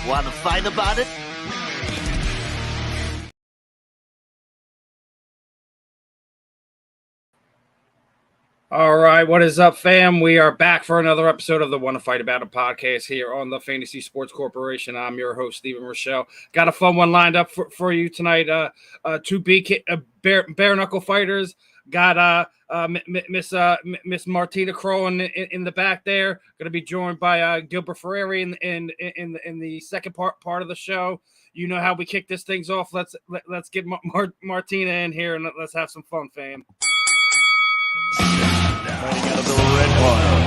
Want to fight about it? All right, what is up, fam? We are back for another episode of the Want to Fight About It podcast here on the Fantasy Sports Corporation. I'm your host, Stephen Rochelle. Got a fun one lined up for you tonight. Two bare knuckle fighters. Got Miss Martina Kroll in the back there. Going to be joined by Gilbert Ferrari in the second part of the show. You know how we kick this things off. Let's get Martina in here and let's have some fun, fam. Fighting out of the red corner.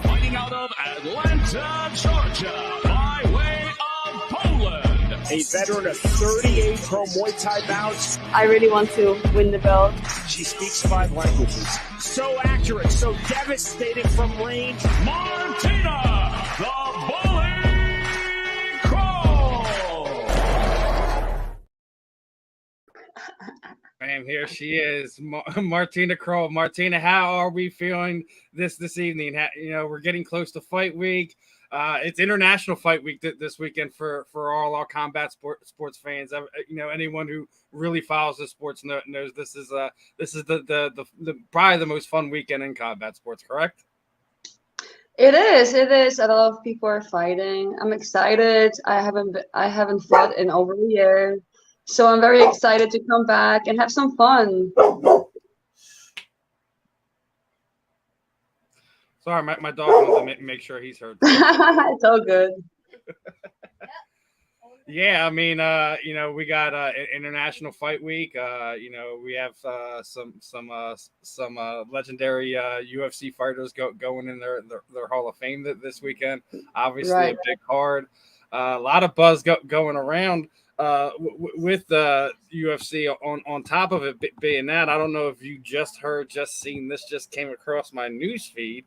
Fighting out of Atlanta, Georgia, by way of Poland. A veteran of 38 pro Muay Thai bouts. I really want to win the belt. She speaks 5 languages. So accurate, so devastating from range. Martina, the Bully Kroll. Bam, here she is, Martina Kroll. Martina, how are we feeling this evening? We're getting close to fight week. It's International Fight Week this weekend for all our combat sports fans. Anyone who really follows the sports knows this is the probably the most fun weekend in combat sports. Correct? It is. A lot of people are fighting. I'm excited. I haven't fought in over a year, so I'm very excited to come back and have some fun. Sorry, my dog wants to make sure he's heard. It's all good. Yeah, I mean, we got International Fight Week. We have some legendary UFC fighters going in their Hall of Fame this weekend. Obviously, Right. a big card. A lot of buzz going around with the UFC. On top of it being that, I don't know if you just seen this. Just came across my news feed,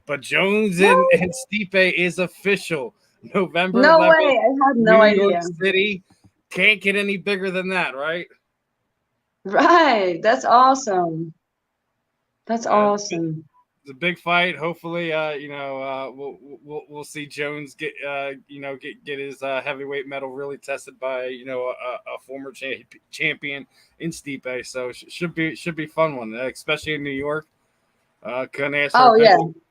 but Jones and Stipe is official. November 11th. No way. I had no New idea. York City. Can't get any bigger than that, right? Right. That's awesome. That's awesome. It's a big fight. Hopefully, we'll see Jones get his heavyweight medal really tested by a former champion in Stipe. So should be fun one, especially in New York. Couldn't ask for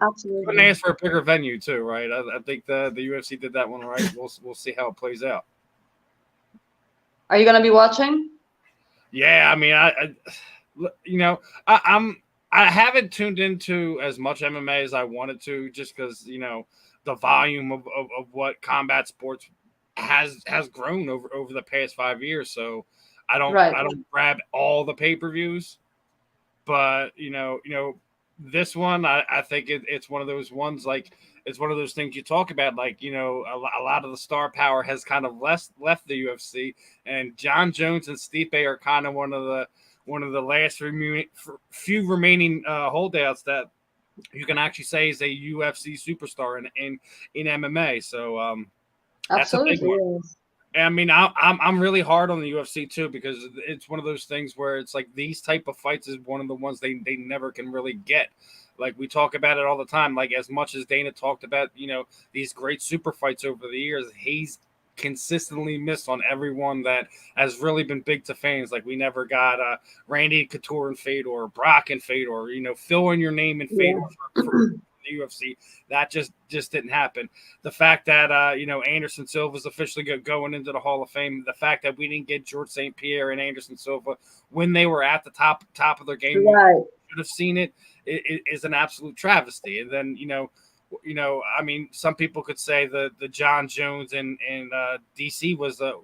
absolutely. couldn't ask for a bigger venue too, right? I think the UFC did that one right. We'll see how it plays out. Are you gonna be watching? Yeah, I mean, I haven't tuned into as much MMA as I wanted to, just because the volume of what combat sports has grown over the past 5 years. So I don't grab all the pay-per-views, but this one I think it's one of those ones, like it's one of those things you talk about, like a lot of the star power has kind of left the UFC, and Jon Jones and Stipe are kind of one of the last few remaining holdouts that you can actually say is a UFC superstar in MMA. So that's a big one. Yes. I mean, I'm really hard on the UFC too, because it's one of those things where it's like these type of fights is one of the ones they never can really get. Like we talk about it all the time. Like as much as Dana talked about, these great super fights over the years, he's consistently missed on everyone that has really been big to fans. Like we never got Randy Couture and Fedor, Brock and Fedor, fill in your name and Fedor for the UFC. That just didn't happen. The fact that Anderson Silva is officially going into the Hall of Fame, the fact that we didn't get George St. Pierre and Anderson Silva when they were at the top of their game, Right. we should have seen it is an absolute travesty. And then I mean, some people could say the Jon Jones and DC was a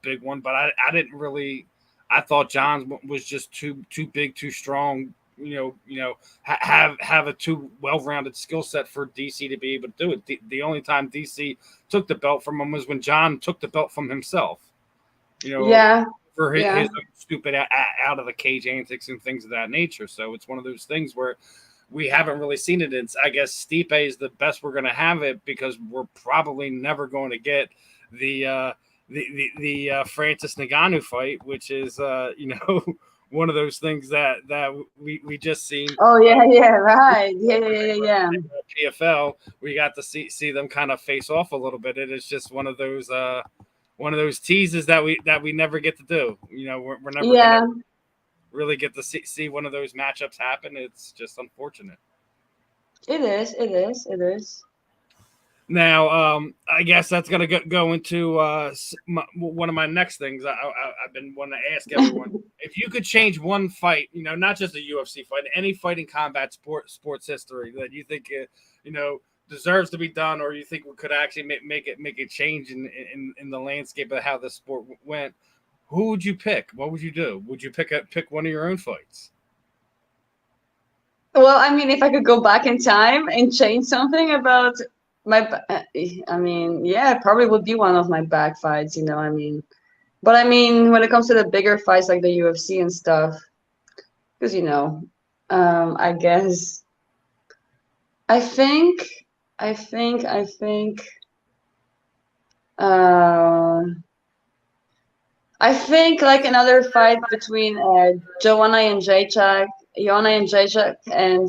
big one, but I didn't really. I thought Jon was just too big, too strong. Have a too well-rounded skill set for DC to be able to do it. The only time DC took the belt from him was when Jon took the belt from himself. For his stupid out of the cage antics and things of that nature. So it's one of those things where we haven't really seen it. It's, I guess Stipe is the best we're going to have it because we're probably never going to get the Francis Ngannou fight, which is one of those things that we just seen. Oh yeah, right. Yeah. PFL, we got to see them kind of face off a little bit. It is just one of those teases that we never get to do. We're never gonna really get to see one of those matchups happen. It's just unfortunate. It is. Now, I guess that's going to go into one of my next things. I've been wanting to ask everyone if you could change one fight, not just a UFC fight, any fight in combat sports history that you think deserves to be done, or you think we could actually make a change in the landscape of how the sport went. Who would you pick? What would you do? Would you pick one of your own fights? Well, I mean, if I could go back in time and change something about it probably would be one of my back fights, but when it comes to the bigger fights like the UFC and stuff, because I guess I think like another fight between Joanna Jędrzejczyk and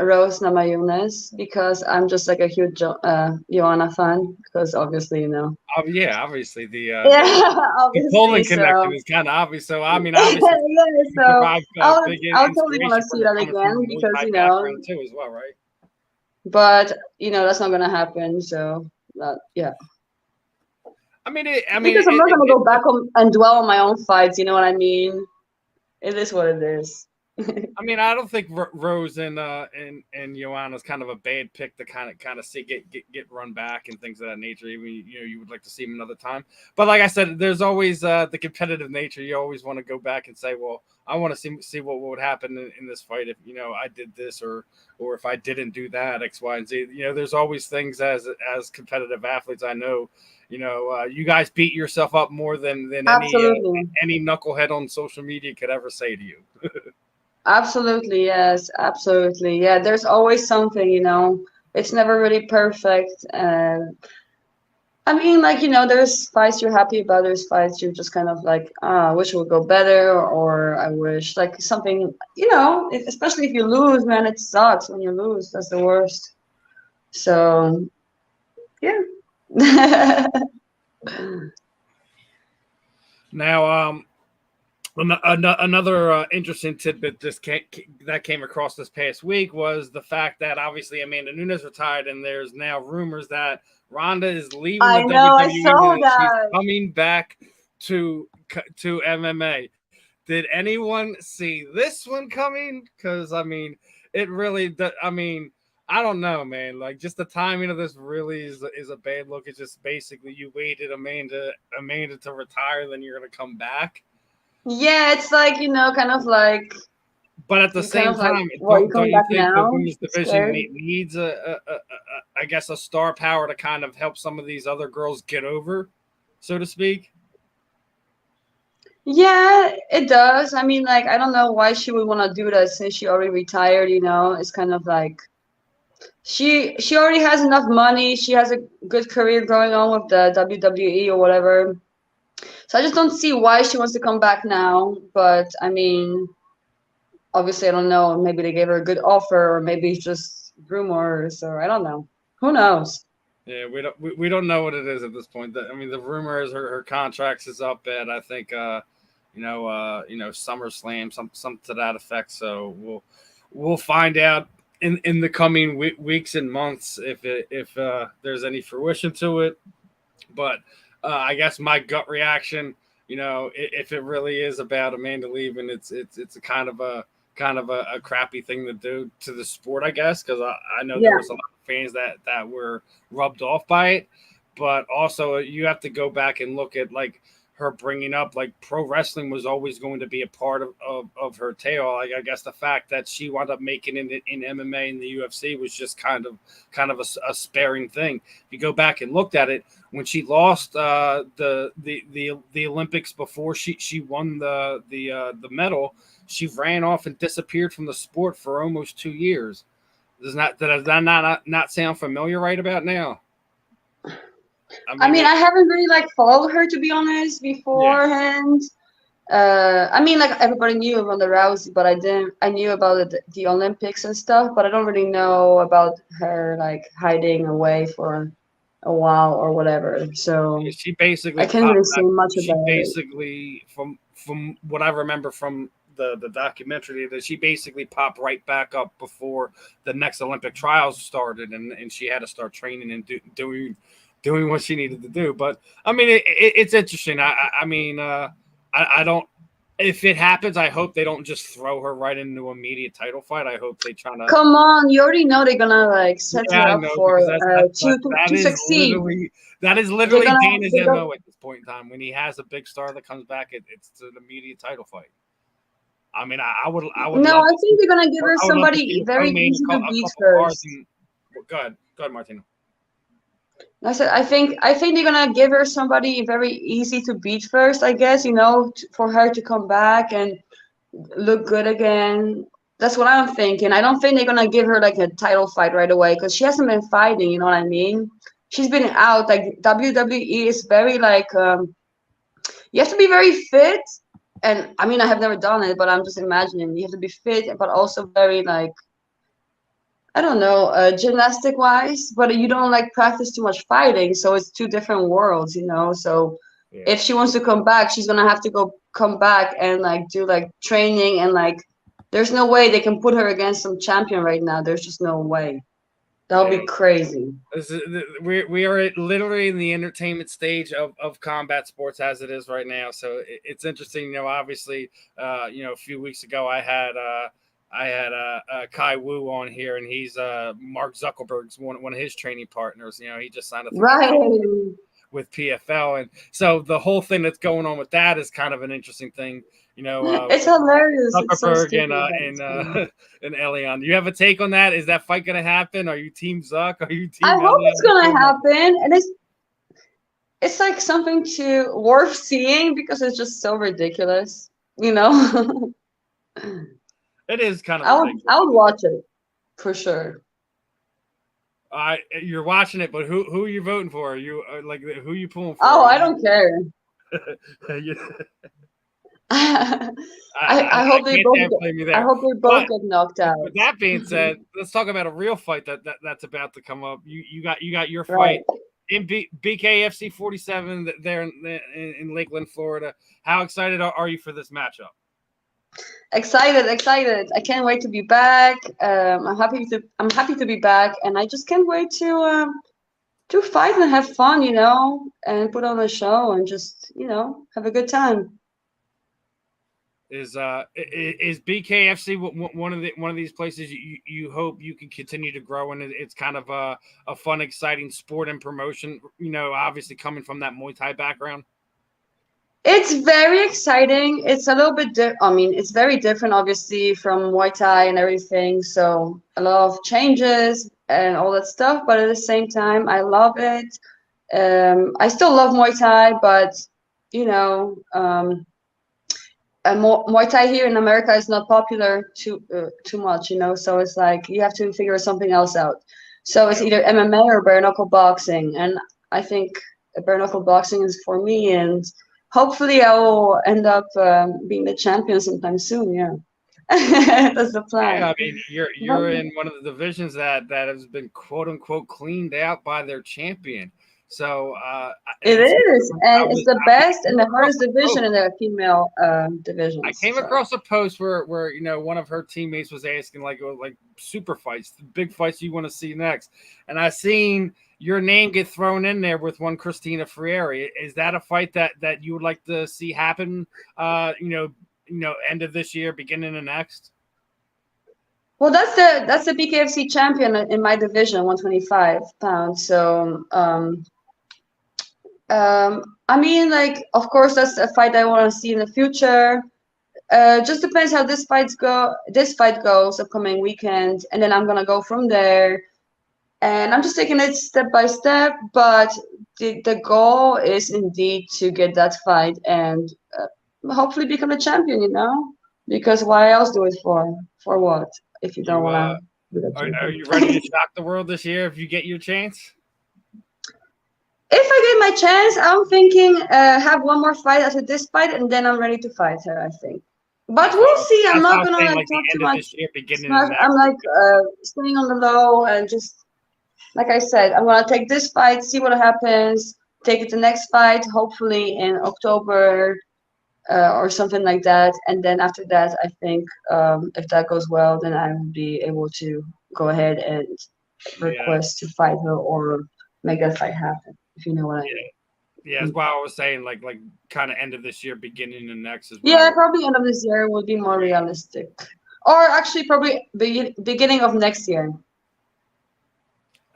Rose Namajunas, because I'm just like a huge Joanna fan, because obviously obviously the obviously, Poland connection is kind of obvious. So I mean, obviously, I'll totally want to see that again, because too as well, right? But that's not gonna happen. So because I'm not gonna go back and dwell on my own fights. You know what I mean? It is what it is. I mean, I don't think Rose and Joanna's kind of a bad pick to kind of see get run back and things of that nature. Even you would like to see him another time, but like I said, there's always the competitive nature. You always want to go back and say, well, I want to see what would happen in this fight if I did this or if I didn't do that, X, Y, and Z. There's always things as competitive athletes. I know. You guys beat yourself up more than any knucklehead on social media could ever say to you. Absolutely, yes, absolutely. Yeah, there's always something, it's never really perfect. There's fights you're happy about, there's fights you're just kind of like, I wish it would go better, or I wish like something, especially if you lose, man, it sucks when you lose. That's the worst. So, yeah. Now, another interesting tidbit that came across this past week was the fact that obviously Amanda Nunes retired, and there's now rumors that Ronda is leaving the WWE. I saw that. She's coming back to MMA. Did anyone see this one coming? Because it really. I don't know, man. Like, just the timing of this really is a bad look. It's just basically you waited Amanda to retire, then you're gonna come back. Yeah, it's like, kind of like. But at the same time, don't you think the women's division needs I guess a star power to kind of help some of these other girls get over, so to speak? Yeah, it does. I don't know why she would want to do that since she already retired. It's kind of like she already has enough money. She has a good career going on with the WWE or whatever. So I just don't see why she wants to come back now. But obviously, I don't know. Maybe they gave her a good offer, or maybe it's just rumors, or I don't know. Who knows? Yeah, we don't know what it is at this point. The rumor is her contract is up at, I think SummerSlam, some to that effect. So we'll find out in the coming weeks and months if there's any fruition to it. But I guess my gut reaction, if it really is about Amanda leaving, it's a kind of a crappy thing to do to the sport, I guess, because I know there was a lot of fans that were rubbed off by it. But also, you have to go back and look at like her bringing up like pro wrestling was always going to be a part of her tale. Like, I guess the fact that she wound up making it in MMA and the UFC was just kind of a sparing thing. If you go back and looked at it, when she lost the Olympics before she won the medal, she ran off and disappeared from the sport for almost 2 years. Does that not sound familiar right about now? I mean, I haven't really like followed her, to be honest, beforehand. I mean, like everybody knew Ronda Rousey, but I knew about the Olympics and stuff, but I don't really know about her like hiding away for a while or whatever. So she basically I can't really say much about it. Basically, from what I remember from the documentary, that she basically popped right back up before the next Olympic trials started, and she had to start training and doing what she needed to do. But I mean, it's interesting. I mean, I don't. If it happens, I hope they don't just throw her right into a immediate title fight. I hope they try to. Come on, you already know they're gonna like set her up for to succeed. That is literally Dana's MO at this point in time. When he has a big star that comes back, it's an immediate title fight. I mean, I would. No, I think they're gonna give her somebody very easy to beat first. Go ahead, Martina. I said, I think they're gonna give her somebody very easy to beat first. I guess, you know, for her to come back and look good again. That's what I'm thinking. I don't think they're gonna give her like a title fight right away because she hasn't been fighting. You know what I mean? She's been out. Like WWE is very like you have to be very fit. And I mean, I have never done it, but I'm just imagining you have to be fit, but also very like, I don't know, gymnastic wise, but you don't like practice too much fighting. So it's two different worlds, you know? So if she wants to come back, she's going to have to come back and like do like training and like, there's no way they can put her against some champion right now. There's just no way. That would be crazy. We are literally in the entertainment stage of combat sports as it is right now. So it's interesting, you know, obviously, you know, a few weeks ago I had Kai Wu on here, and he's Mark Zuckerberg's one of his training partners. You know, he just signed a with PFL, and so the whole thing that's going on with that is kind of an interesting thing. You know, it's hilarious. Zuckerberg and Elion. Do you have a take on that? Is that fight going to happen? Are you Team Zuck? Are you Team? I hope it's going to happen, and it's like something worth seeing because it's just so ridiculous. You know. It is kind of. I would watch it for sure. You're watching it, but who are you voting for? Are you like who are you pulling for? Oh, I don't care. I hope they both get knocked out. With that being said, let's talk about a real fight that's about to come up. You got your fight in BKFC 47 there in Lakeland, Florida. How excited are you for this matchup? Excited. I can't wait to be back. I'm happy to be back, and I just can't wait to fight and have fun, you know, and put on a show and just, you know, have a good time. Is BKFC one of these places you hope you can continue to grow, and it's kind of a fun, exciting sport and promotion, you know, obviously coming from that Muay Thai background? It's very exciting. It's a little bit it's very different, obviously, from Muay Thai and everything. So a lot of changes and all that stuff. But at the same time, I love it. I still love Muay Thai, but, you know, Muay Thai here in America is not popular too much, you know. So it's like you have to figure something else out. So it's either MMA or bare knuckle boxing. And I think bare knuckle boxing is for me, and hopefully I will end up being the champion sometime soon. Yeah, that's the plan. Yeah, I mean, you're in one of the divisions that has been quote unquote cleaned out by their champion. So it is, and it's the best and the hardest division in the female division. I came across a post where you know one of her teammates was asking like super fights, the big fights you want to see next, and I seen your name get thrown in there with one Christina Frieri. Is that a fight that you would like to see happen? You know, end of this year, beginning of next. Well, that's the BKFC champion in my division, 125 pounds. So I mean, like, of course, that's a fight I want to see in the future. Just depends how this fight goes upcoming weekend, and then I'm gonna go from there. And I'm just taking it step by step, but the goal is indeed to get that fight and hopefully become a champion, because why else do it for? For what? If you don't You want to be the are champion. you ready to shock the world this year if you get your chance? If I get my chance, I'm thinking have one more fight after this fight, and then I'm ready to fight her, I think. But we'll see. I'm That's what I not was gonna saying, like like the talk too end of much. this year, beginning of next. I'm like staying on the low and just like I said, I'm gonna take this fight, see what happens, take it the next fight, hopefully in October or something like that. And then after that, I think if that goes well, then I will be able to go ahead and request to fight her or make that fight happen, if you know what I mean. Yeah, that's why I was saying like kind of end of this year, beginning of next is Yeah, probably end of this year would be more realistic. Or actually, probably beginning of next year.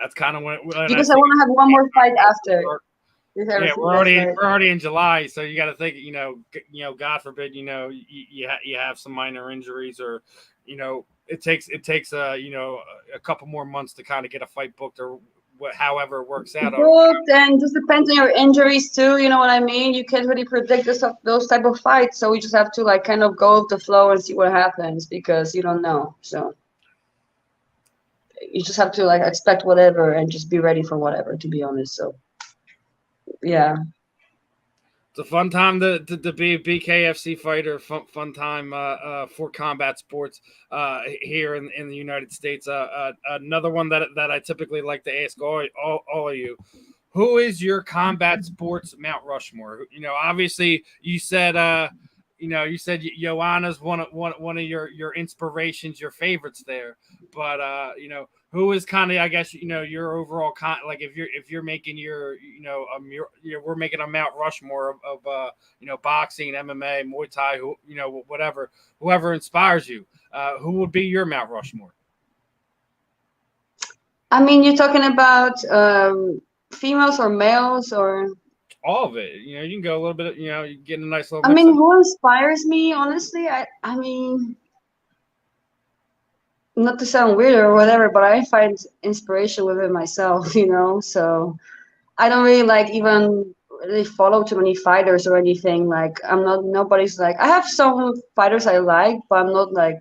that's kind of when Because I want to have one more fight after. If Yeah, everything we're goes already right. we're already in July, so you got to think, God forbid, you have some minor injuries, or, it takes a couple more months to kind of get a fight booked, or however it works out. Booked, and just depends on your injuries too. You know what I mean? You can't really predict those type of fights, so we just have to like kind of go with the flow and see what happens because you don't know. So you just have to like expect whatever and just be ready for whatever. To be honest, so yeah. It's a fun time to be a BKFC fighter. Fun time for combat sports here in the United States. Another one that I typically like to ask all of you: who is your combat sports Mount Rushmore? Obviously you said Joanna's one of your inspirations, your favorites there. But who is kind of, I guess, your overall like if you're making we're making a Mount Rushmore of boxing, MMA, Muay Thai, whoever inspires you, who would be your Mount Rushmore? I mean, you're talking about females or males or? All of it. You can go a little bit. You get a nice little. I mean, who inspires me? Honestly, I mean, not to sound weird or whatever, but I find inspiration within myself, So I don't really like even really follow too many fighters or anything. Like nobody's like I have some fighters I like, but I'm not like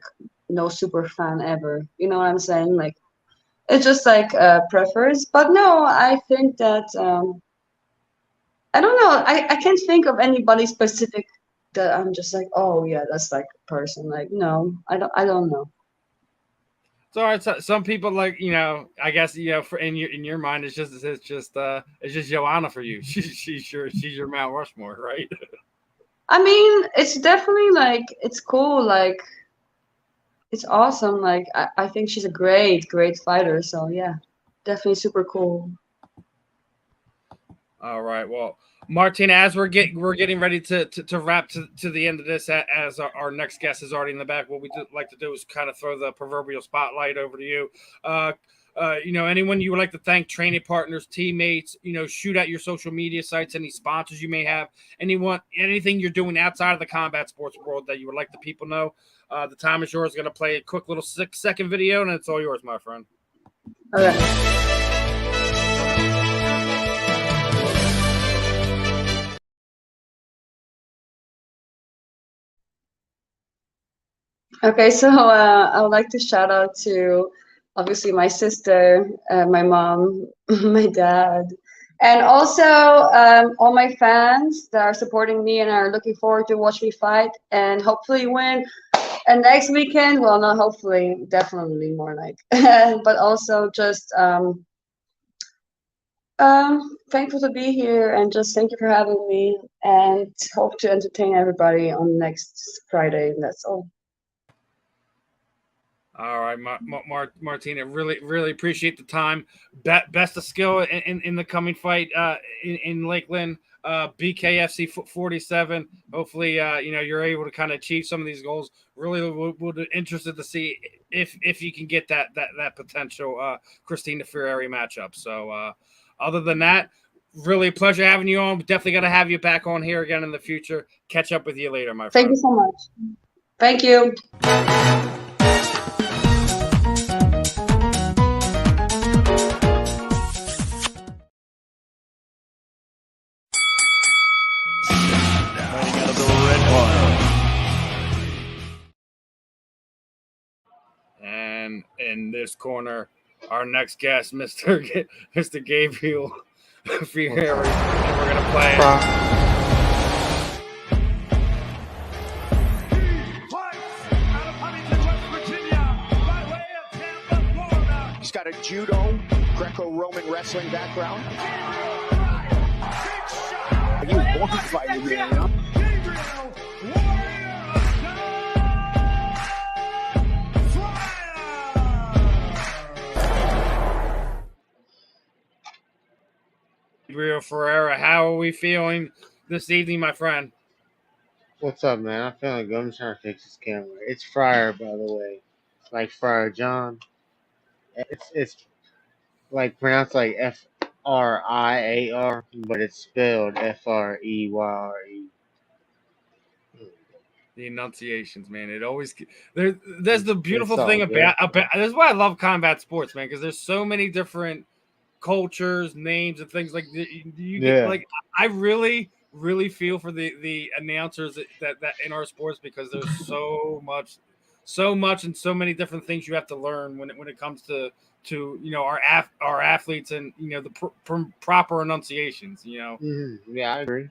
no super fan ever. You know what I'm saying? Like it's just like preference. But no, I think that I don't know. I can't think of anybody specific that I'm just like, oh yeah, that's like a person. Like no, I don't know. It's all right. So, some people like, I guess, for in your mind, it's just Joanna for you. She's your Mount Rushmore, right? I mean, it's definitely like it's cool. Like it's awesome. Like I think she's a great fighter. So yeah, definitely super cool. All right. Well, Martina, as we're getting ready to wrap to the end of this, as our next guest is already in the back, what we like to do is kind of throw the proverbial spotlight over to you. Anyone you would like to thank, training partners, teammates, shoot out your social media sites, any sponsors you may have, anything you're doing outside of the combat sports world that you would like the people know. The time is yours. Going to play a quick little 6-second video, and it's all yours, my friend. Okay. Okay, so I would like to shout out to obviously my sister, my mom, my dad, and also all my fans that are supporting me and are looking forward to watch me fight and hopefully win. And next weekend, well, not hopefully, definitely more like, but also just thankful to be here and just thank you for having me and hope to entertain everybody on next Friday. That's all. All right, Martina, really appreciate the time. Best of skill in the coming fight in Lakeland, BKFC 47. Hopefully, you're able to kind of achieve some of these goals. Really would interested to see if you can get that potential Christina Ferrari matchup. So, other than that, really a pleasure having you on. Definitely got to have you back on here again in the future. Catch up with you later, my friend. Thank you so much. Thank you. Fighting out of the red corner. And in this corner, our next guest, Mr. Gabriel Fieri. And we're gonna play it. He's got a judo, Greco-Roman wrestling background. You want to fight with me, you know? Gabriel Ferreira, how are we feeling this evening, my friend? What's up, man? I'm feeling good. I'm trying to fix this camera. It's Friar, by the way. It's like Friar John. It's like pronounced like Friar, but it's spelled Freyre. The enunciations, man. It always there's the beautiful all thing good. about this is why I love combat sports, man, because there's so many different cultures, names, and things like that. You get, Yeah. like I really feel for the announcers that in our sports, because there's so much and so many different things you have to learn when it comes to our athletes and the proper enunciations. Yeah, I agree.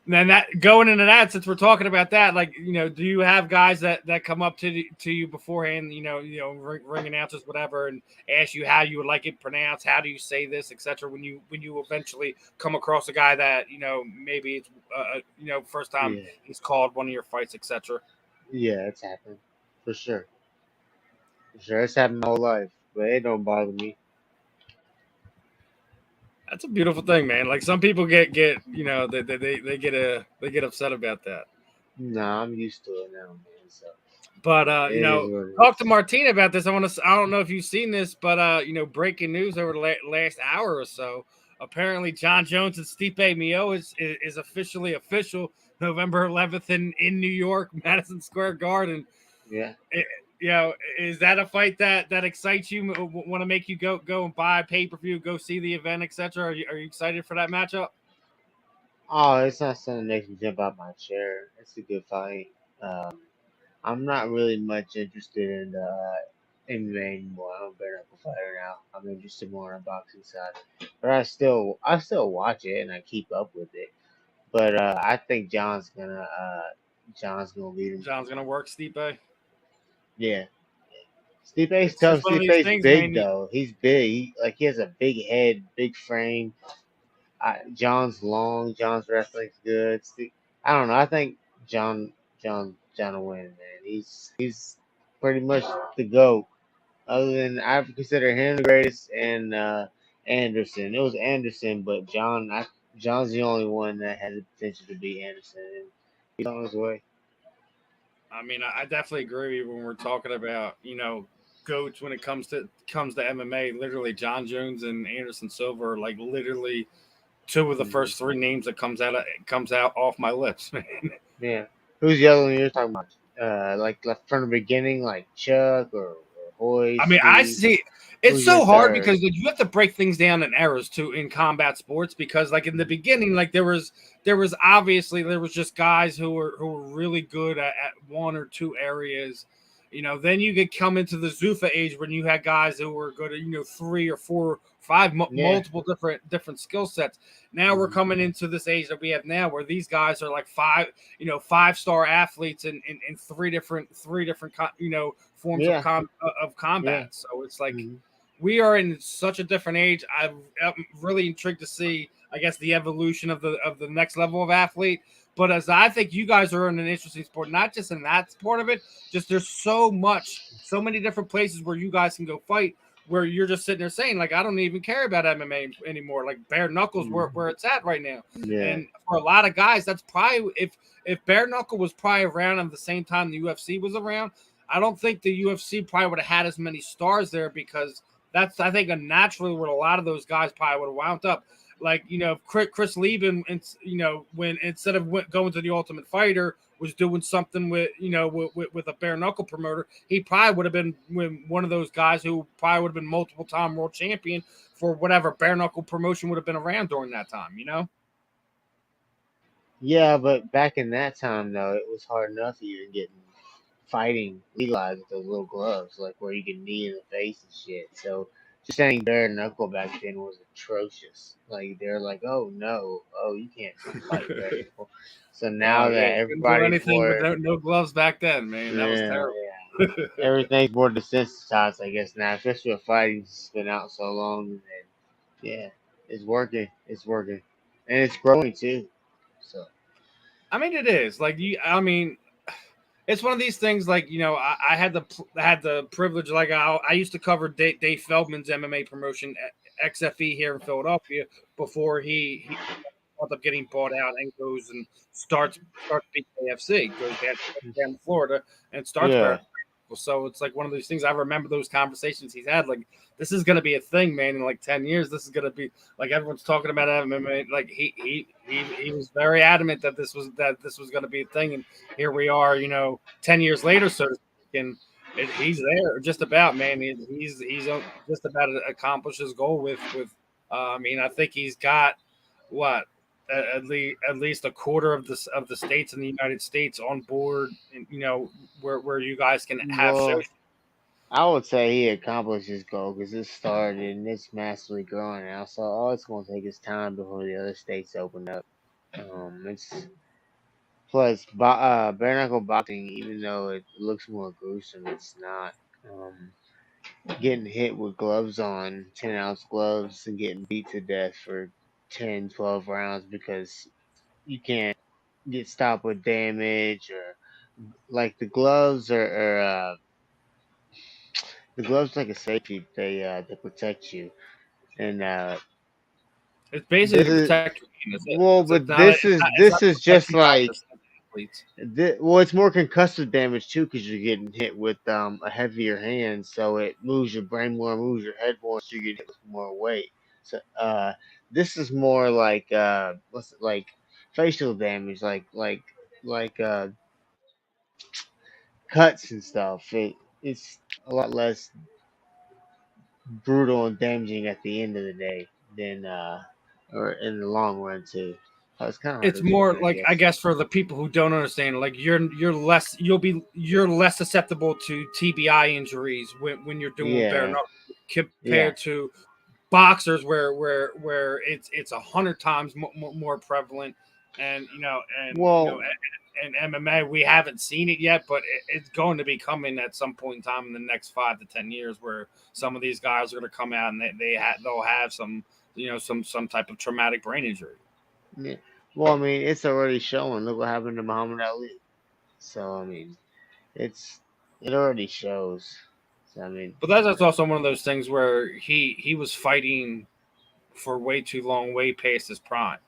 And then that going into that, since we're talking about that, like, do you have guys that come up to you beforehand, ring announcers, whatever, and ask you how you would like it pronounced, how do you say this, etc. When you eventually come across a guy that maybe it's first time Yeah. he's called one of your fights, etc. Yeah, it's happened. For sure. It's happened my whole life, but it don't bother me. That's a beautiful thing, man. Like some people get they get upset about that. Nah, I'm used to it now, man. So But it is what it talk is. to Martina about this. I don't know if you've seen this, but breaking news over the last hour or so. Apparently, John Jones and Stipe Miocic is officially official November 11th in New York, Madison Square Garden. Yeah. Is that a fight that excites you? Want to make you go and buy a pay-per-view, go see the event, etc.? Are you excited for that matchup? Oh, it's not something that makes me jump out my chair. It's a good fight. I'm not really much interested in the MMA anymore. I'm a bare knuckle fighter now. I'm interested more on the boxing side, but I still watch it and I keep up with it. But I think John's gonna lead him. John's gonna work Stipe. Yeah. Stipe's It's tough. just one of these Stipe's things, big man. though. He's big. He has a big head, big frame. John's long. John's wrestling's good. I don't know. I think John will win, man. He's pretty much the GOAT. Other than I consider him the greatest, and Anderson. It was Anderson, but John's the only one that has the potential to be Anderson. And he's on his way. I mean, I definitely agree when we're talking about goats when it comes to MMA. Literally, John Jones and Anderson Silva are like literally two of the first three names that comes out off my lips, man. Yeah. Who's the other one you're talking about? Like from the beginning, like Chuck or Hoy. I mean, I Steve? see. It's Who's so your hard third? because you have to break things down in eras too in combat sports, because like in the beginning, like there was just guys who were really good at one or two areas. Then you could come into the Zuffa age when you had guys who were good at 3 or 4, 5 multiple different skill sets. Now we're coming into this age that we have now, where these guys are like 5-star athletes in three different forms of combat. Yeah. So it's like Mhm. we are in such a different age. I'm really intrigued to see, I guess, the evolution of the next level of athlete. But as I think you guys are in an interesting sport, not just in that part of it, just there's so many different places where you guys can go fight, where you're just sitting there saying, like, I don't even care about MMA anymore. Like bare knuckles where it's at right now. Yeah. And for a lot of guys, that's probably if bare knuckle was probably around at the same time the UFC was around, I don't think the UFC probably would have had as many stars there, because that's, I think, naturally where a lot of those guys probably would have wound up. like Chris Lieben, and when instead of going to the Ultimate Fighter, was doing something with with a bare knuckle promoter, he probably would have been one of those guys who probably would have been multiple time world champion for whatever bare knuckle promotion would have been around during that time. Yeah, but back in that time though, it was hard enough even getting fighting legalized with those little gloves, like where you can knee in the face and shit. So just saying bare knuckle back then was atrocious. Like they're like, oh no, oh you can't fight bare knuckle. So Oh now yeah, that you couldn't do everybody's anything with more, no gloves back then, man. That was yeah, terrible. yeah, everything's more desensitized, I guess now, especially with fighting's been out so long. And yeah, it's working, and it's growing too. So I mean, it is like you. I mean, it's one of these things. Like I had the privilege. Like I used to cover Dave Feldman's MMA promotion, XFE here in Philadelphia, before he ends up getting bought out and goes and starts BKFC, goes down to Florida and starts yeah, Barrett. So it's like one of those things. I remember those conversations he's had. Like this is going to be a thing, man. In like 10 years, this is going to be like everyone's talking about MMA. Like he was very adamant that this was going to be a thing, and here we are. 10 years later, so to speak, and he's there just about, man. He's just about to accomplish his goal with. I mean, I think he's got what at least a quarter of the states in the United States on board, and, where you guys can have shows. well. I would say he accomplished his goal because it started and it's massively growing now. So all it's going to take is time before the other states open up. It's plus bare knuckle boxing, even though it looks more gruesome, it's not. Um, Getting hit with gloves on, 10-ounce gloves, and getting beat to death for 10, 12 rounds because you can't get stopped with damage or like the gloves like a safety. They protect you. And It's basically this to is protect your team. Is it? well, It's but not. It's not this to is protect just you guys like as athletes. well, it's more concussive damage too because you're getting hit with a heavier hand, so it moves your brain more, moves your head more, so you get hit with more weight. So this is more like what's it like facial damage, like cuts and stuff. It's a lot less brutal and damaging at the end of the day than or in the long run too. It's kind of hard to It's more explain, I like, I guess. guess, for the people who don't understand, like you're less susceptible to TBI injuries when you're doing bare Yeah, knuckle yeah. compared to boxers where it's 100 times more prevalent, and Well, and MMA we haven't seen it yet, but it's going to be coming at some point in time in the next 5 to 10 years, where some of these guys are going to come out and they'll have some some type of traumatic brain injury. yeah. Well, I mean, it's already showing. Look what happened to Muhammad Ali. So, I mean, it already shows. So, I mean, But that's also one of those things where he was fighting for way too long, way past his prime.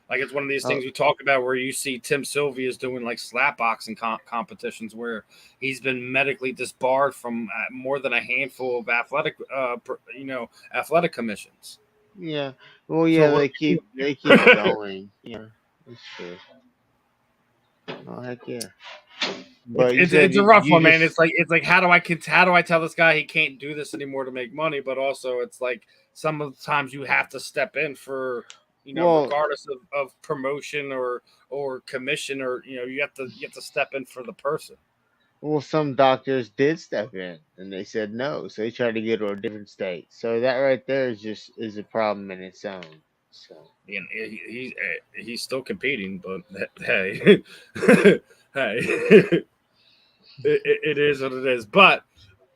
Like it's one of these oh, things we talk about where you see Tim Sylvia is doing like slap boxing competitions where he's been medically disbarred from more than a handful of athletic commissions. yeah. Well, So yeah, what they keep going. Yeah, that's true. Oh, heck yeah. But you said it's a rough you one, man. just It's like how do I tell this guy he can't do this anymore to make money? But also it's like some of the times you have to step in for well, regardless of promotion or commission, or you have to step in for the person. some doctors did step in and they said no, so they tried to get to a different state. So that right there is a problem in its own. So He's still competing, but hey, hey, it is what it is. But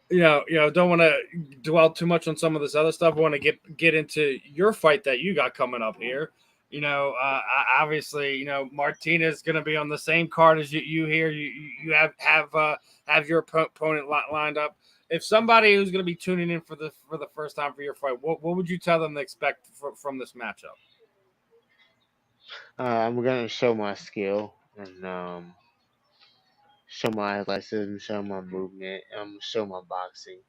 don't want to dwell too much on some of this other stuff. I want to get into your fight that you got coming up here. Obviously, Martinez going to be on the same card as you here. You have your opponent lined up. If somebody who's going to be tuning in for the first time for your fight, what would you tell them to expect from this matchup? I'm gonna show my skill and show my athleticism, show my movement, show my boxing,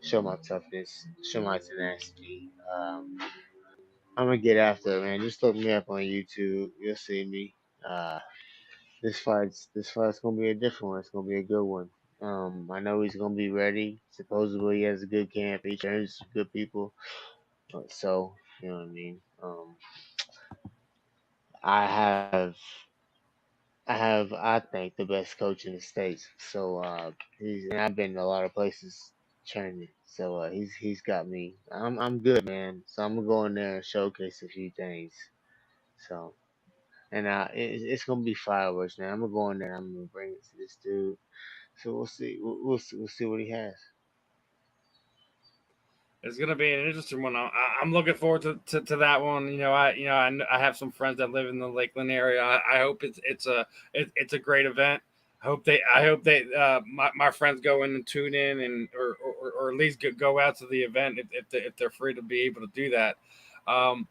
show my toughness, show my tenacity. I'm gonna get after it, man. Just look me up on YouTube. You'll see me. Uh, this fight's gonna be a different one. It's gonna be a good one. I know he's gonna be ready. Supposedly he has a good camp. He trains some good people. So you know what I mean. I have I think the best coach in the states. So and I've been to a lot of places training. So he's got me. I'm good, man. So I'm gonna go in there and showcase a few things. So and it's gonna be fireworks, man. I'm gonna go in there. I'm gonna bring it to this dude. So we'll see. We'll see what he has. It's gonna be an interesting one. I'm looking forward to that one. I have some friends that live in the Lakeland area. I hope it's a great event. I hope they my friends go in and tune in and or at least go out to the event if they're free to be able to do that. Um,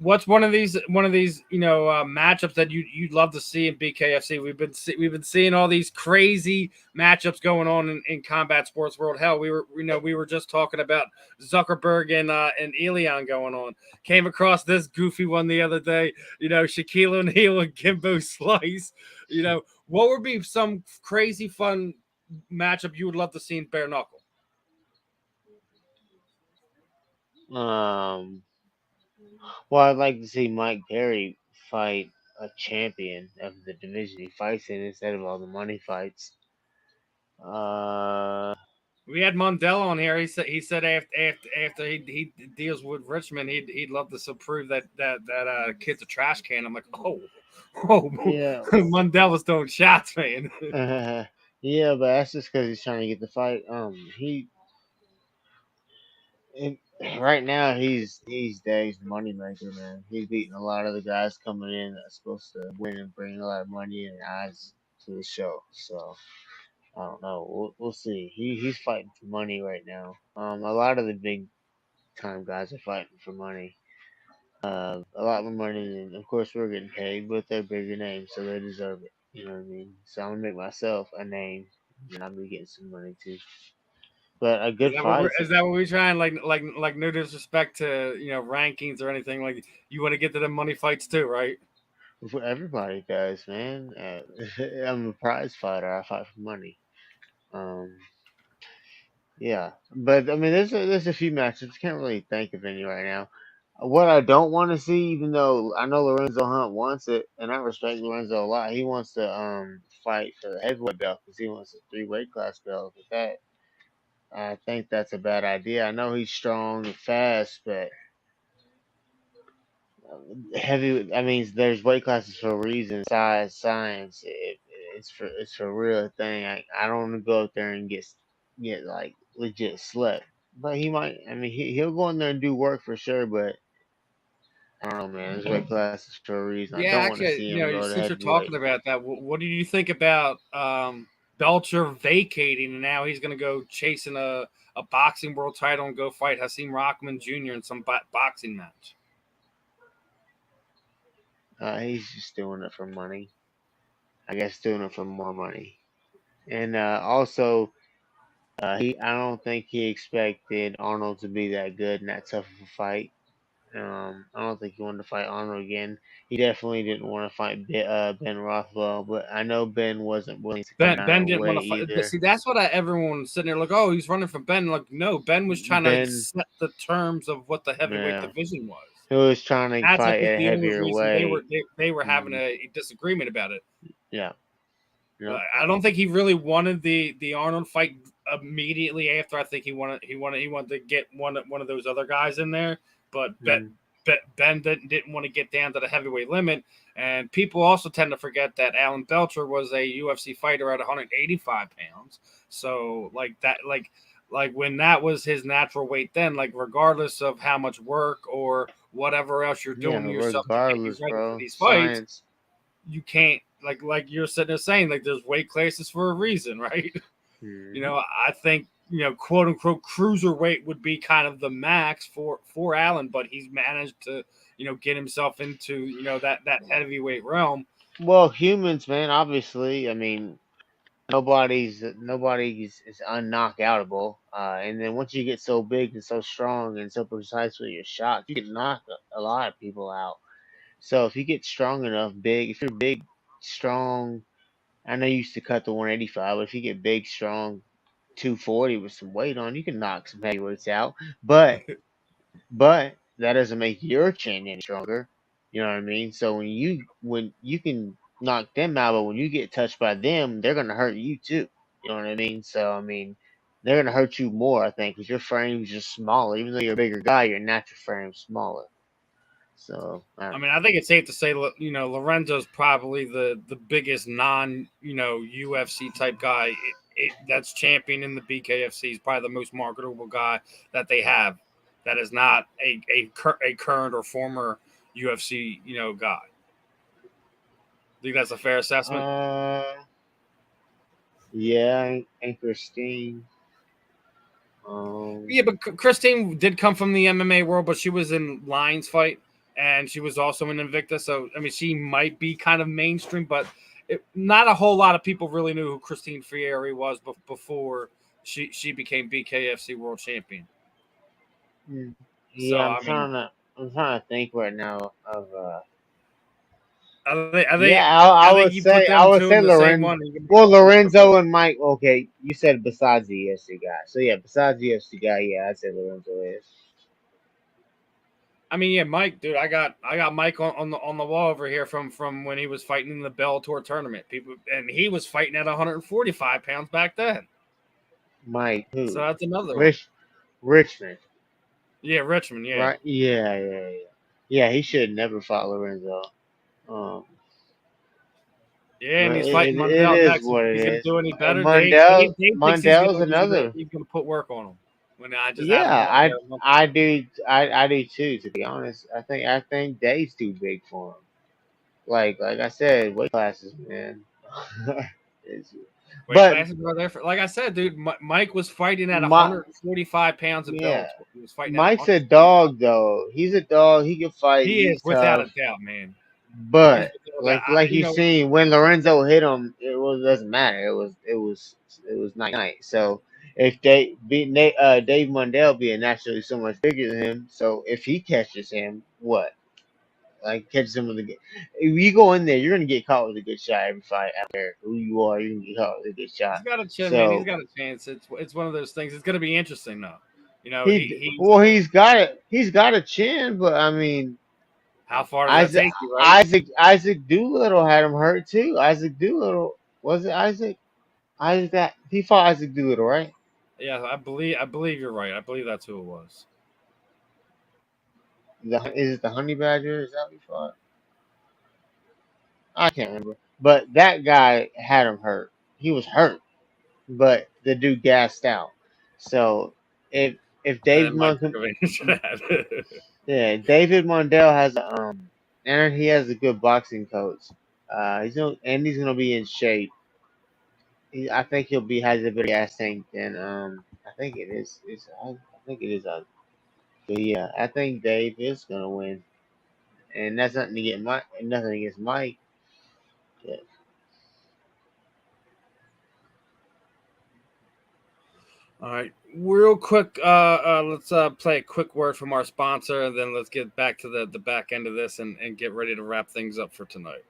what's one of these matchups that you'd love to see in BKFC? We've been seeing all these crazy matchups going on in combat sports world. Hell, we were just talking about Zuckerberg and Elion going on. Came across this goofy one the other day. Shaquille O'Neal and Kimbo Slice. What would be some crazy fun matchup you would love to see in bare knuckle? Um, well, I'd like to see Mike Perry fight a champion of the division he fights in instead of all the money fights. Uh, We had Mundell on here. He said after he deals with Richmond, he'd love to prove that kid's a trash can. I'm like, oh, yeah, Mundell was throwing shots, man. yeah, but that's just because he's trying to get the fight. And right now he's the money maker, man. He's beating a lot of the guys coming in that's supposed to win and bring a lot of money and eyes to the show. So I don't know. We'll see. He's fighting for money right now. A lot of the big time guys are fighting for money. A lot more money than, of course, we're getting paid, but they're bigger names, so they deserve it. You know what I mean? So I'm gonna make myself a name, and I'm gonna get some money too. But a Is good that what we're, fight is that what we're trying? Like no disrespect to rankings or anything. Like you want to get to the money fights too, right? for everybody does, man. I'm a prize fighter. I fight for money. Um, yeah, but I mean, there's a few matchups. Can't really think of any right now. What I don't want to see, even though I know Lorenzo Hunt wants it, and I respect Lorenzo a lot, he wants to fight for the heavyweight belt because he wants a three-weight class belt. With that, I think that's a bad idea. I know he's strong and fast, but heavy. I mean, there's weight classes for a reason. Size, science. It's for a real thing. I don't want to go up there and get like legit slept. But he might. I mean, he'll go in there and do work for sure. But I don't know, man. There's weight classes for a reason. I Yeah, don't want to actually, see him go to since you're heavyweight. talking about that, what do you think about Belcher vacating and now he's going to go chasing a boxing world title and go fight Hasim Rahman Jr. in some boxing match? He's just doing it for money. I guess doing it for more money. And also, I don't think he expected Arnold to be that good and that tough of a fight. I don't think he wanted to fight Arnold again. He definitely didn't want to fight Ben Rothwell, but I know Ben wasn't willing to come Ben down and didn't want weigh to fight. either. See, that's what everyone was sitting there like, oh, he's running from Ben. Like, no, Ben was trying to Ben, set the terms of what the heavyweight yeah, division was. he was trying to That's, I fight think, at a the only heavier reason weight. they were having Mm, a disagreement about it. yeah, yep, I don't think he really wanted the Arnold fight immediately after. I think he wanted to get one of those other guys in there, but mm, Ben didn't want to get down to the heavyweight limit. And people also tend to forget that Alan Belcher was a UFC fighter at 185 pounds. So like when that was his natural weight then, like regardless of how much work or whatever else you're yeah. doing to yourself to get you Regardless, ready for bro, these fights, science. you can't like you're sitting there saying like there's weight classes for a reason, right? Hmm. I think quote unquote cruiserweight would be kind of the max for Allen, but he's managed to get himself into that heavyweight realm. Well, humans, man. Obviously, I mean, nobody's is unknockoutable. And then once you get so big and so strong and so precise with your shots, you can knock a lot of people out. So if you get strong enough, if you're big, strong, I know you used to cut to 185, but if you get big, strong, 240 with some weight on, you can knock some heavyweights out. But that doesn't make your chin any stronger. You know what I mean? So when you can knock them out, but when you get touched by them, they're gonna hurt you too. You know what I mean? So I mean, they're gonna hurt you more, I think, because your frame's just smaller. Even though you're a bigger guy, your natural frame's smaller. So I mean, I think it's safe to say, Lorenzo's probably the biggest UFC type guy that's champion in the BKFC. He's probably the most marketable guy that they have. That is not a current or former UFC guy. Think that's a fair assessment? Yeah, and Christine. Yeah, but Christine did come from the MMA world, but she was in Lions Fight, and she was also in Invicta. So, I mean, she might be kind of mainstream, but not a whole lot of people really knew who Christine Fieri was before she became BKFC world champion. Yeah, I'm trying to think right now of. I would say Lorenzo. Well, Lorenzo and Mike. Okay, you said besides the UFC guy. So yeah, besides the UFC guy, yeah, I'd say Lorenzo is. I mean, yeah, Mike, dude, I got Mike on the wall over here from when he was fighting in the Bellator tournament. And he was fighting at 145 pounds back then. Mike, who? So that's another one. Richmond. Yeah, Richmond. Yeah. Right. Yeah. He should never fought Lorenzo. Yeah, and he's fighting Mundell next. He's gonna do any better. Mundell's another. He's gonna put work on him. I do too. To be honest, I think Dave's too big for him. Like I said, weight classes, man. Like I said, dude, Mike was fighting at 145 pounds of Bellator. He was fighting. Mike's a dog, though. He's a dog. He can fight. He is without a doubt, man. But like you've seen, when Lorenzo hit him, doesn't matter. It was night. So if Dave Mundell being naturally so much bigger than him, so if he catches him, what? Like catches him with a good. If you go in there, you're gonna get caught with a good shot every fight. I don't care who you are, you're gonna get caught with a good shot. He's got a chin, man. He's got a chance. It's one of those things. It's gonna be interesting though. He's got a chin, but I mean, how far does that take you, right? Isaac Doolittle had him hurt too. Isaac Doolittle, was it Isaac? He fought Isaac Doolittle, right? Yeah, I believe you're right. I believe that's who it was. Is it the Honey Badger? Is that what he fought? I can't remember. But that guy had him hurt. He was hurt, but the dude gassed out. So if David David Mundell has and he has a good boxing coach. He's gonna be in shape. I think has a better gas tank than I think it is. I think it is. But yeah, I think Dave is gonna win, and that's nothing against Mike. Yeah. All right, real quick. Let's play a quick word from our sponsor, and then let's get back to the back end of this and get ready to wrap things up for tonight.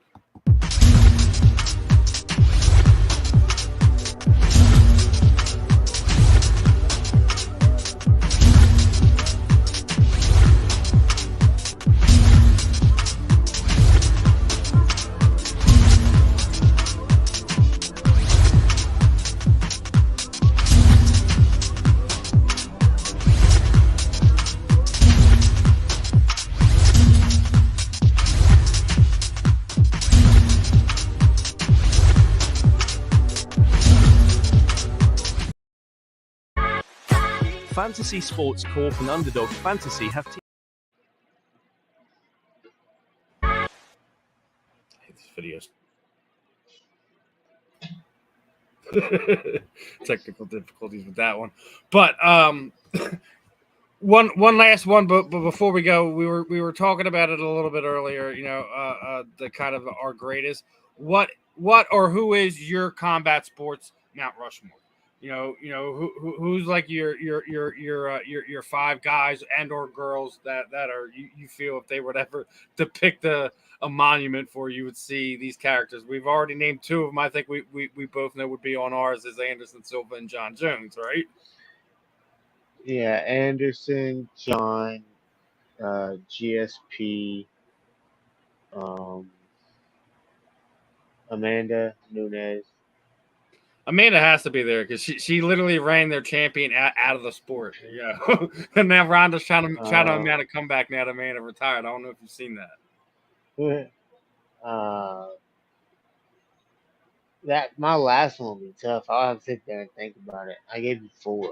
Fantasy Sports Corp and Underdog Fantasy have I hate this video. Technical difficulties with that one, but one last one. But before we go, we were talking about it a little bit earlier. The kind of our greatest. What who is your combat sports Mount Rushmore? Who's like your five guys and or girls that are you feel if they would ever depict a monument for you would see these characters. We've already named two of them. I think we both know would be on ours is Anderson Silva and John Jones, right? Yeah, Anderson, John, GSP, um, Amanda Nunes. Amanda has to be there because she literally ran their champion out of the sport. Yeah, and now Ronda's trying to Amanda come back now that Amanda retired. I don't know if you've seen that. That my last one will be tough. I'll have to sit there and think about it. I gave you 4.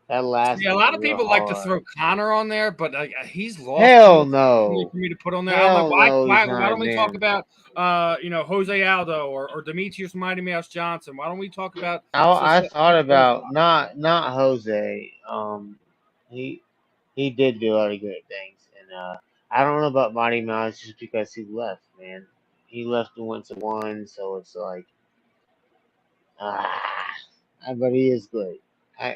That last Yeah, a lot of people like to throw Connor on there, but he's lost. Hell no. For me to put on there. Hell I'm like, no, why he's not don't we there. talk about Jose Aldo or Demetrius Mighty Mouse Johnson? Why don't we talk about? I thought about not Jose. He did do a lot of good things, and I don't know about Mighty Mouse just because he left, man. He left and went to one, so it's like, but he is good.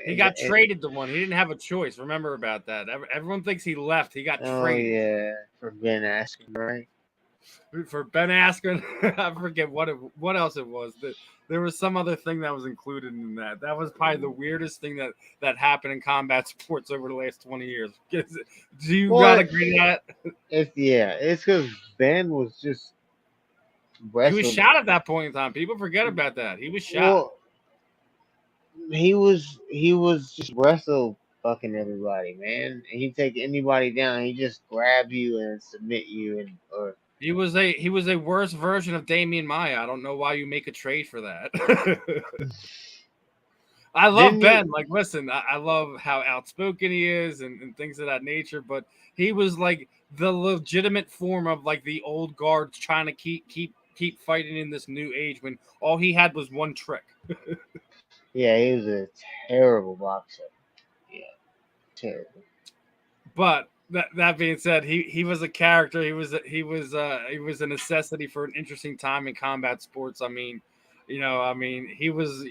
He got traded to one. He didn't have a choice. Remember about that. Everyone thinks he left. He got traded. Oh yeah, for Ben Askren, right? For Ben Askren, I forget what else it was. There was some other thing that was included in that. That was probably the weirdest thing that happened in combat sports over the last 20 years. Do you not agree to that? It's because Ben was just wrestling. He was shot at that point in time. People forget about that. He was shot. Well, he was just wrestle fucking everybody, man. And he'd take anybody down. He just grab you and submit you or. He was a worse version of Damian Maya. I don't know why you make a trade for that. I love Ben. Like, listen, I love how outspoken he is and things of that nature. But he was like the legitimate form of like the old guards trying to keep fighting in this new age when all he had was one trick. Yeah, he was a terrible boxer. Yeah, terrible. But that being said, he was a character. He was a necessity for an interesting time in combat sports. I mean, he was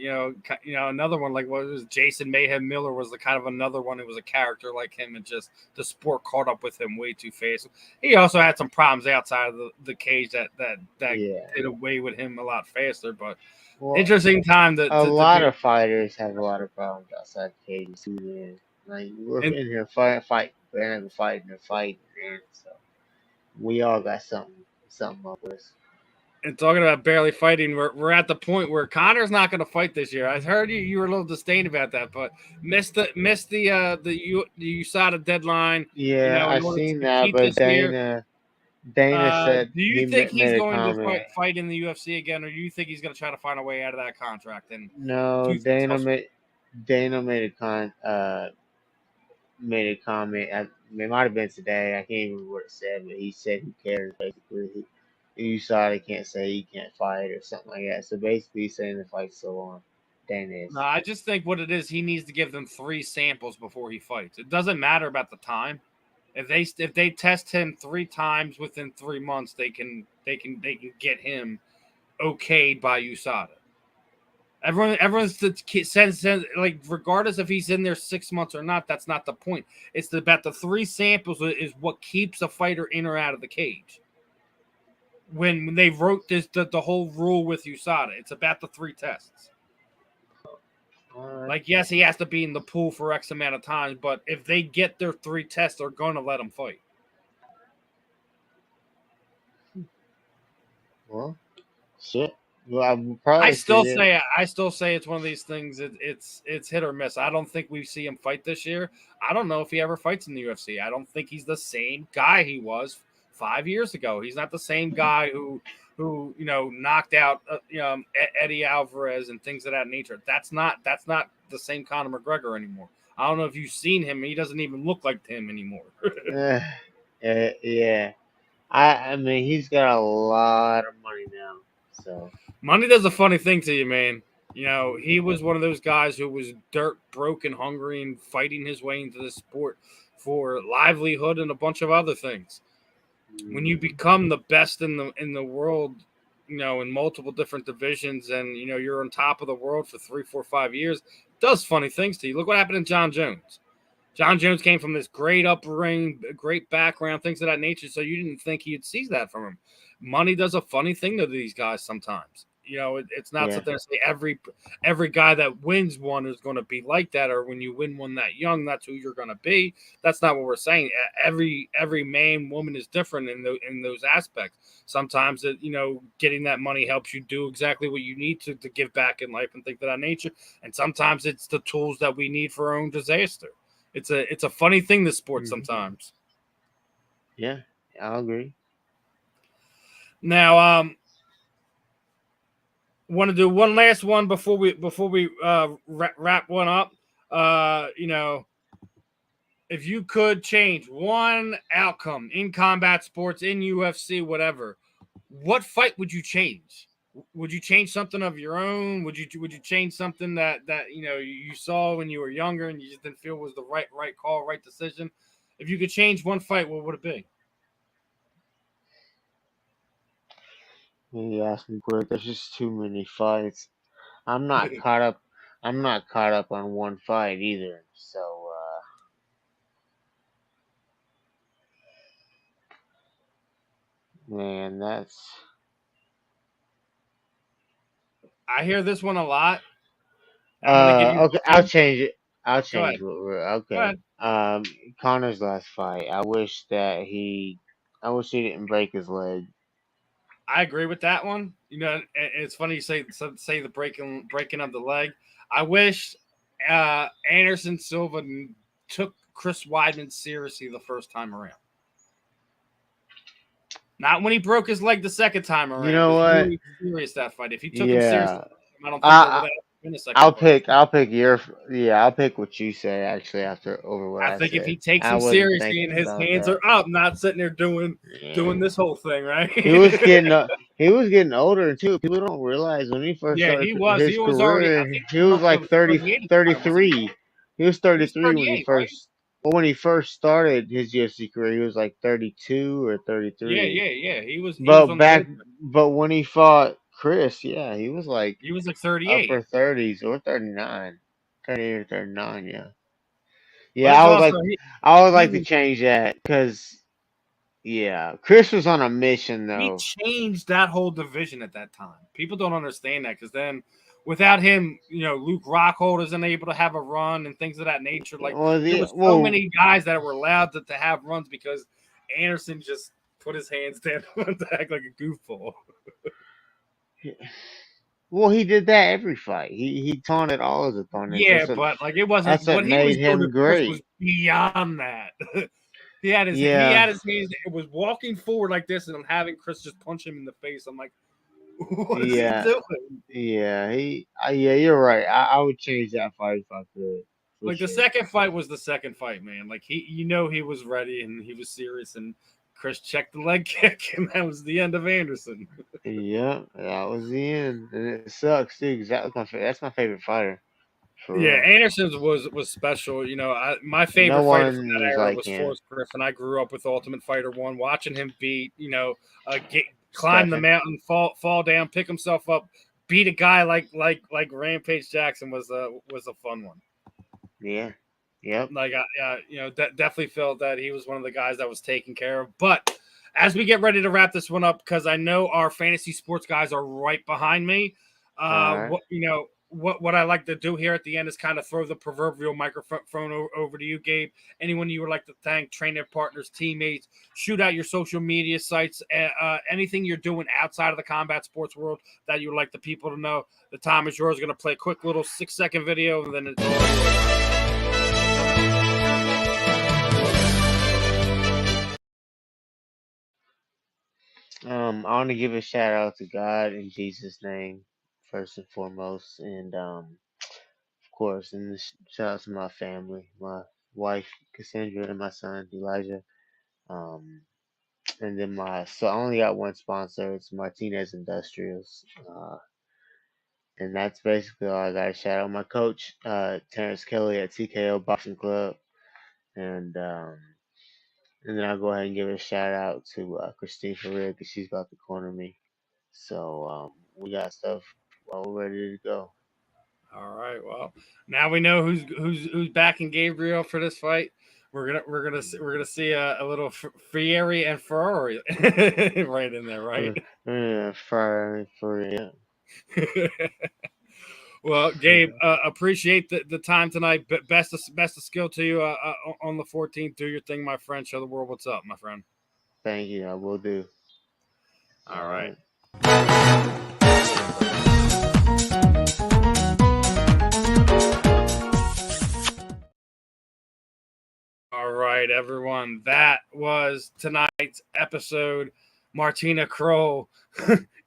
another one like what was Jason Mayhem Miller was the kind of another one who was a character like him, and just the sport caught up with him way too fast. He also had some problems outside of the cage that did away with him a lot faster, but. Well, interesting time. A lot of fighters have a lot of problems outside the cage too, man. Like we're in here fighting, man. So we all got something up with us. And talking about barely fighting, we're at the point where Connor's not going to fight this year. I heard you were a little disdained about that, but missed the USADA deadline. Yeah, I've seen that, but Dana said. Do you think he's going to fight in the UFC again, or do you think he's going to try to find a way out of that contract? And no, Dana made a comment. It might have been today. I can't even remember what it said, but he said who cares. Basically, USADA can't say he can't fight or something like that. So basically, he's saying the fight's still on. Dana is. No, I just think what it is, he needs to give them 3 samples before he fights. It doesn't matter about the time. If they test him 3 times within 3 months, they can get him okayed by USADA. Everyone's says like regardless if he's in there 6 months or not, that's not the point. It's about the 3 samples is what keeps a fighter in or out of the cage. When they wrote the whole rule with USADA, it's about the 3 tests. Like, yes, he has to be in the pool for X amount of times, but if they get their 3 tests, they're going to let him fight. Well, shit. Well, I still say it's one of these things. It's hit or miss. I don't think we see him fight this year. I don't know if he ever fights in the UFC. I don't think he's the same guy he was 5 years ago. He's not the same guy who knocked out Eddie Alvarez and things of that nature. That's not the same Conor McGregor anymore. I don't know if you've seen him. He doesn't even look like him anymore. Yeah. I mean, he's got a lot of money now. So money does a funny thing to you, man. He was one of those guys who was dirt broke and hungry and fighting his way into the sport for livelihood and a bunch of other things. When you become the best in the world in multiple different divisions, and you're on top of the world for 3, 4, 5 years, does funny things to you. Look what happened to John Jones. John Jones came from this great upbringing, great background, things of that nature. So you didn't think you'd see that from him. Money does a funny thing to these guys sometimes. It's not Yeah. something to say every guy that wins one is going to be like that, or when you win one that young, that's who you're going to be. That's not what we're saying. Every man, woman is different in those aspects. Sometimes getting that money helps you do exactly what you need to give back in life and things of that nature. And sometimes it's the tools that we need for our own disaster. It's a funny thing, this sport, sometimes. Yeah, I'll agree. Now, want to do one last one before we wrap one up. If you could change one outcome in combat sports, in UFC, whatever, what fight would you change? Would you change something of your own? Would you change something that you saw when you were younger and you just didn't feel was the right call, right decision? If you could change one fight, what would it be? You asked me quick. There's just too many fights. I'm not caught up. I'm not caught up on one fight either. So man, that's I hear this one a lot. I'm gonna give you okay. I'll change it. I'll Go ahead. change what we're Go okay. ahead. Connor's last fight. I wish he didn't break his leg. I agree with that one. It's funny you say the breaking of the leg. I wish Anderson Silva took Chris Weidman seriously the first time around. Not when he broke his leg the second time around. You know It was what? really serious, that fight. If he took him seriously, Yeah. I don't think there would have been a second I'll fight. I'll pick what you say actually after over what I I think if he said. takes I him wasn't seriously and thinking his about hands that. are up, not sitting there doing Yeah. this whole thing, right? He was getting older too. People don't realize when he first Yeah, started he was. his He was already. I career, think he was up to like 30, 38 at the time, wasn't he? 33. He was He was 33 when he 38, right? first when he first started his UFC career. He was like 32 or Yeah, 33. yeah. He was But on the way. when he fought Chris, yeah, he was like He was like 38. upper 30s or 39, 38 or 39. Yeah, But yeah. it's also I would he like to was change that because yeah, Chris was on a mission he though. changed that whole division at that time. People don't understand that because then without him, Luke Rockhold isn't able to have a run and things of that nature. Like Well, there was so many guys that were allowed to have runs because Anderson just put his hands down to act like a goofball. Well, he did that every fight. He taunted all his opponents. Yeah, but like it wasn't That's what what he was made doing to him Chris was great. Beyond that. He had his Yeah, hands. It was walking forward like this, and I'm having Chris just punch him in the face. I'm like, what is he yeah, doing? yeah. Yeah, you're right. I would change that fight if I could, for Like the sure. second fight was the second fight, man. Like he was ready and he was serious, and Chris checked the leg kick, and that was the end of Anderson. Yeah, that was the end, and it sucks too. 'Cause that's my favorite fighter, for Yeah, real. Anderson's was special. My No favorite fighter from one that was era like was him. Forrest Griffin. I grew up with Ultimate Fighter 1, watching him beat, climb the Stefan. mountain, fall down, pick himself up, beat a guy like Rampage Jackson was a fun one. Yeah. Yep. Like definitely felt that he was one of the guys that was taken care of. But as we get ready to wrap this one up, because I know our fantasy sports guys are right behind me. All right. What I like to do here at the end is kind of throw the proverbial microphone over to you, Gabe. Anyone you would like to thank, trainer partners, teammates, shoot out your social media sites, anything you're doing outside of the combat sports world that you would like the people to know. The time is yours. Going to play a quick little 6-second video, and then it's all. I want to give a shout out to God in Jesus' name, first and foremost, and of course, and shout out to my family, my wife Cassandra, and my son Elijah. Um, and then so I only got one sponsor. It's Martinez Industrials. And that's basically all I got to shout out. My coach, Terrence Kelly at TKO Boxing Club, and then I'll go ahead and give a shout out to Christine Ferrer because she's about to corner me. So we got stuff all ready to go. All right. Well, now we know who's backing Gabriel for this fight. We're gonna see a little Fieri and Ferrari right in there, right? For yeah. Well, Gabe, appreciate the time tonight. Best of skill to you on the 14th. Do your thing, my friend. Show the world what's up, my friend. Thank you. I will do. All right. All right, everyone. That was tonight's episode. Martina Kroll,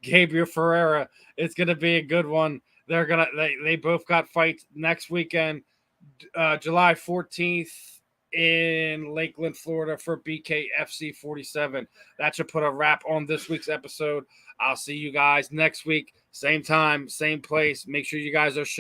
Gabriel Ferreira. It's gonna be a good one. They both got fights next weekend, July 14th in Lakeland, Florida for BKFC 47. That should put a wrap on this week's episode. I'll see you guys next week, same time, same place. Make sure you guys are showing